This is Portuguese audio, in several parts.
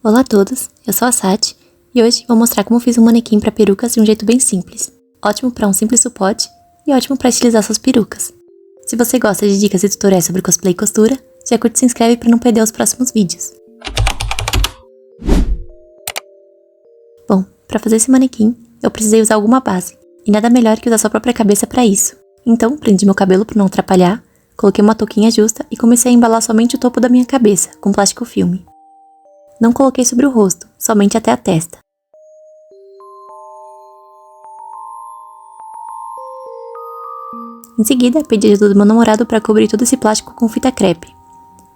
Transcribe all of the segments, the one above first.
Olá a todos, eu sou a Sati e hoje vou mostrar como fiz um manequim para perucas de um jeito bem simples. Ótimo para um simples suporte e ótimo para estilizar suas perucas. Se você gosta de dicas e tutoriais sobre cosplay e costura, já curte e se inscreve para não perder os próximos vídeos. Bom, para fazer esse manequim, eu precisei usar alguma base, e nada melhor que usar sua própria cabeça para isso. Então, prendi meu cabelo para não atrapalhar, coloquei uma touquinha justa e comecei a embalar somente o topo da minha cabeça, com plástico filme. Não coloquei sobre o rosto, somente até a testa. Em seguida, pedi ajuda do meu namorado para cobrir todo esse plástico com fita crepe.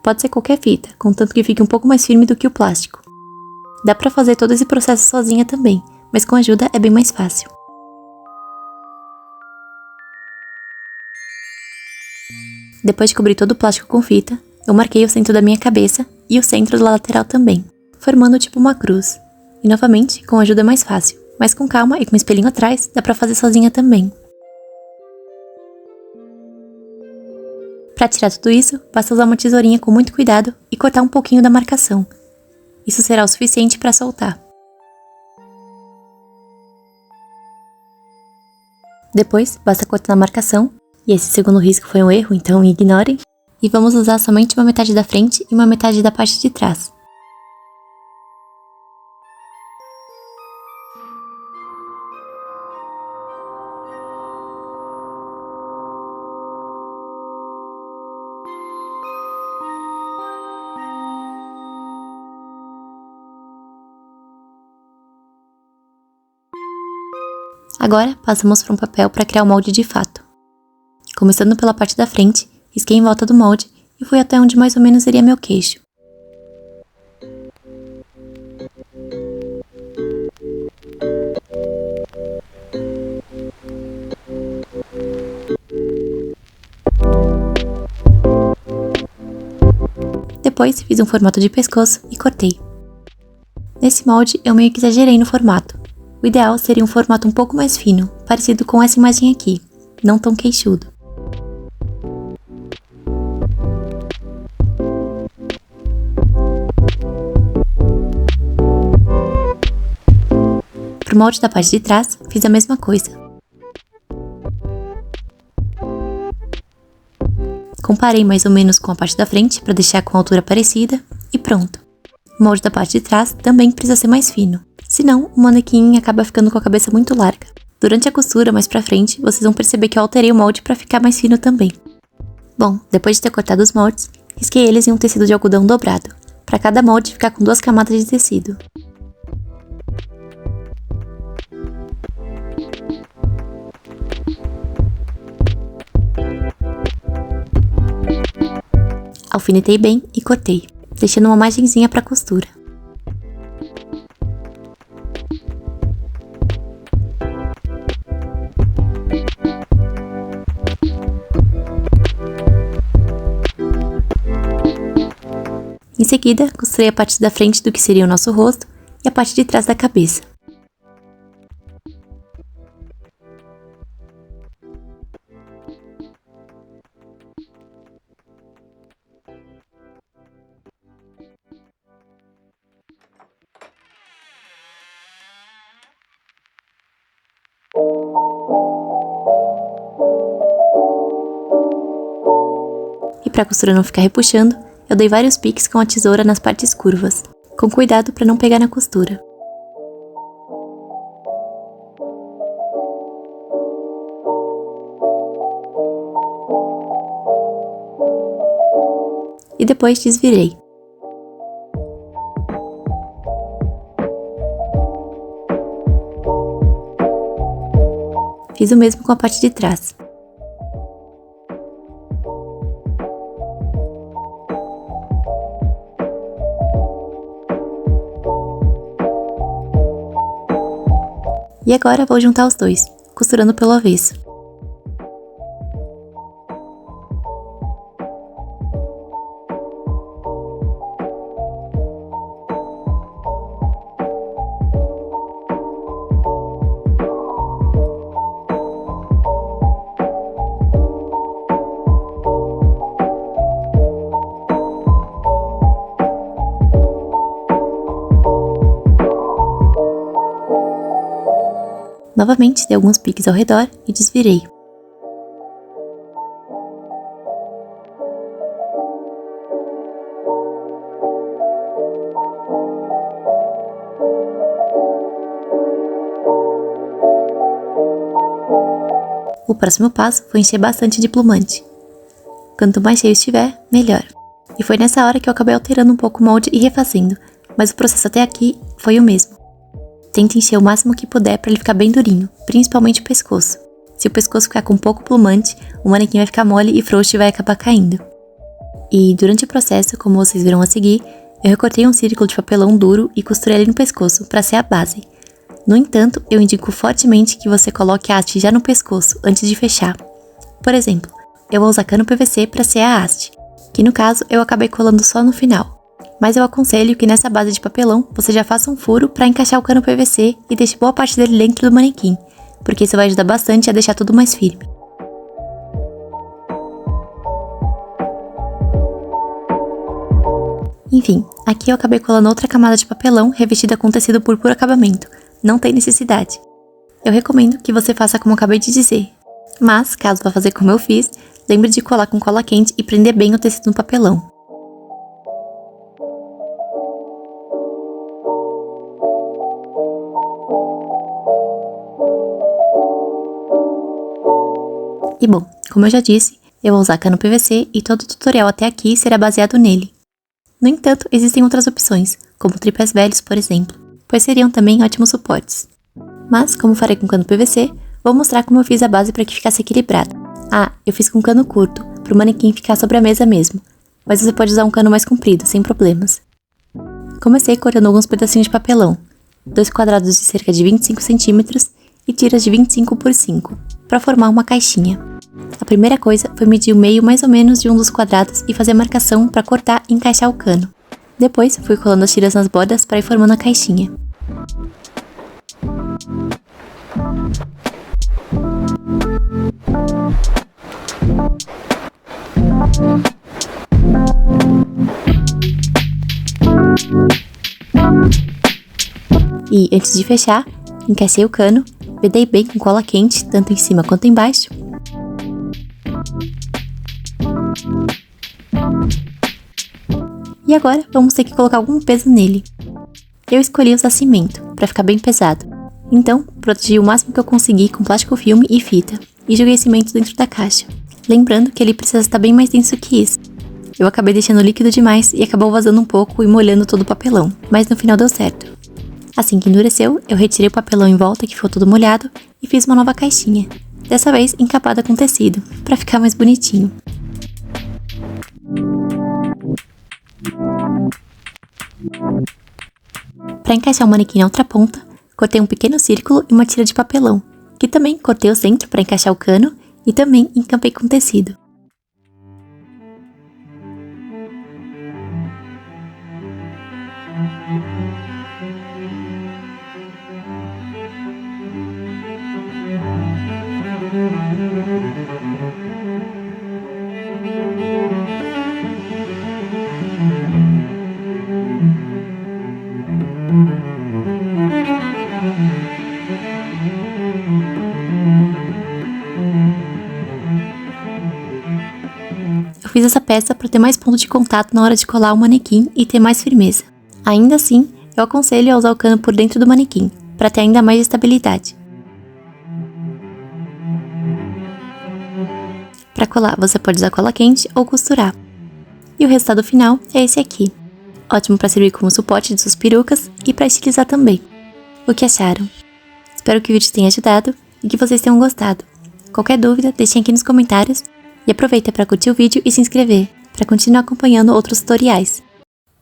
Pode ser qualquer fita, contanto que fique um pouco mais firme do que o plástico. Dá para fazer todo esse processo sozinha também, mas com ajuda é bem mais fácil. Depois de cobrir todo o plástico com fita, eu marquei o centro da minha cabeça e o centro da lateral também, formando tipo uma cruz. E novamente, com ajuda é mais fácil, mas com calma e com um espelhinho atrás, dá pra fazer sozinha também. Pra tirar tudo isso, basta usar uma tesourinha com muito cuidado e cortar um pouquinho da marcação. Isso será o suficiente para soltar. Depois, basta cortar a marcação, e esse segundo risco foi um erro, então ignorem. E vamos usar somente uma metade da frente e uma metade da parte de trás. Agora, passamos para um papel para criar o molde de fato. Começando pela parte da frente, risquei em volta do molde e fui até onde mais ou menos iria meu queixo. Depois, fiz um formato de pescoço e cortei. Nesse molde, eu meio que exagerei no formato. O ideal seria um formato um pouco mais fino, parecido com essa imagem aqui, não tão queixudo. Pro molde da parte de trás, fiz a mesma coisa. Comparei mais ou menos com a parte da frente para deixar com a altura parecida e pronto. O molde da parte de trás também precisa ser mais fino, senão o manequim acaba ficando com a cabeça muito larga. Durante a costura mais pra frente, vocês vão perceber que eu alterei o molde para ficar mais fino também. Bom, depois de ter cortado os moldes, risquei eles em um tecido de algodão dobrado, para cada molde ficar com 2 camadas de tecido. Alfinetei bem e cortei, deixando uma margenzinha para costura. Em seguida, costurei a parte da frente do que seria o nosso rosto e a parte de trás da cabeça. E para a costura não ficar repuxando, eu dei vários piques com a tesoura nas partes curvas, com cuidado para não pegar na costura. E depois desvirei. Fiz o mesmo com a parte de trás. E agora vou juntar os dois, costurando pelo avesso. Novamente, dei alguns piques ao redor e desvirei. O próximo passo foi encher bastante de plumante. Quanto mais cheio estiver, melhor. E foi nessa hora que eu acabei alterando um pouco o molde e refazendo, mas o processo até aqui foi o mesmo. Tente encher o máximo que puder para ele ficar bem durinho, principalmente o pescoço. Se o pescoço ficar com pouco plumante, o manequim vai ficar mole e frouxo e vai acabar caindo. E durante o processo, como vocês viram a seguir, eu recortei um círculo de papelão duro e costurei ele no pescoço para ser a base. No entanto, eu indico fortemente que você coloque a haste já no pescoço antes de fechar. Por exemplo, eu vou usar cano PVC para ser a haste, que no caso eu acabei colando só no final. Mas eu aconselho que nessa base de papelão você já faça um furo para encaixar o cano PVC e deixe boa parte dele dentro do manequim, porque isso vai ajudar bastante a deixar tudo mais firme. Enfim, aqui eu acabei colando outra camada de papelão revestida com tecido por puro acabamento. Não tem necessidade. Eu recomendo que você faça como eu acabei de dizer. Mas, caso vá fazer como eu fiz, lembre de colar com cola quente e prender bem o tecido no papelão. E bom, como eu já disse, eu vou usar cano PVC e todo o tutorial até aqui será baseado nele. No entanto, existem outras opções, como tripés velhos, por exemplo, pois seriam também ótimos suportes. Mas, como farei com cano PVC, vou mostrar como eu fiz a base para que ficasse equilibrado. Ah, eu fiz com cano curto, para o manequim ficar sobre a mesa mesmo, mas você pode usar um cano mais comprido, sem problemas. Comecei cortando alguns pedacinhos de papelão, 2 quadrados de cerca de 25 cm e tiras de 25 por 5, para formar uma caixinha. A primeira coisa foi medir o meio mais ou menos de um dos quadrados e fazer a marcação para cortar e encaixar o cano. Depois fui colando as tiras nas bordas para ir formando a caixinha. E antes de fechar, encaixei o cano, vedei bem com cola quente, tanto em cima quanto embaixo. E agora vamos ter que colocar algum peso nele. Eu escolhi usar cimento, para ficar bem pesado. Então, protegi o máximo que eu consegui com plástico filme e fita, e joguei cimento dentro da caixa. Lembrando que ele precisa estar bem mais denso que isso. Eu acabei deixando líquido demais e acabou vazando um pouco e molhando todo o papelão, mas no final deu certo. Assim que endureceu, eu retirei o papelão em volta que ficou todo molhado e fiz uma nova caixinha, dessa vez encapada com tecido, para ficar mais bonitinho. Para encaixar o manequim na outra ponta, cortei um pequeno círculo e uma tira de papelão, que também cortei o centro para encaixar o cano e também encampei com tecido. Eu fiz essa peça para ter mais ponto de contato na hora de colar o manequim e ter mais firmeza. Ainda assim, eu aconselho a usar o cano por dentro do manequim, para ter ainda mais estabilidade. Para colar, você pode usar cola quente ou costurar. E o resultado final é esse aqui. Ótimo para servir como suporte de suas perucas e para estilizar também. O que acharam? Espero que o vídeo tenha ajudado e que vocês tenham gostado. Qualquer dúvida, deixem aqui nos comentários e aproveita para curtir o vídeo e se inscrever, para continuar acompanhando outros tutoriais.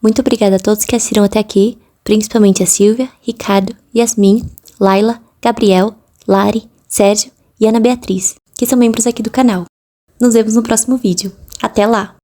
Muito obrigada a todos que assistiram até aqui, principalmente a Silvia, Ricardo, Yasmin, Laila, Gabriel, Lari, Sérgio e Ana Beatriz, que são membros aqui do canal. Nos vemos no próximo vídeo. Até lá!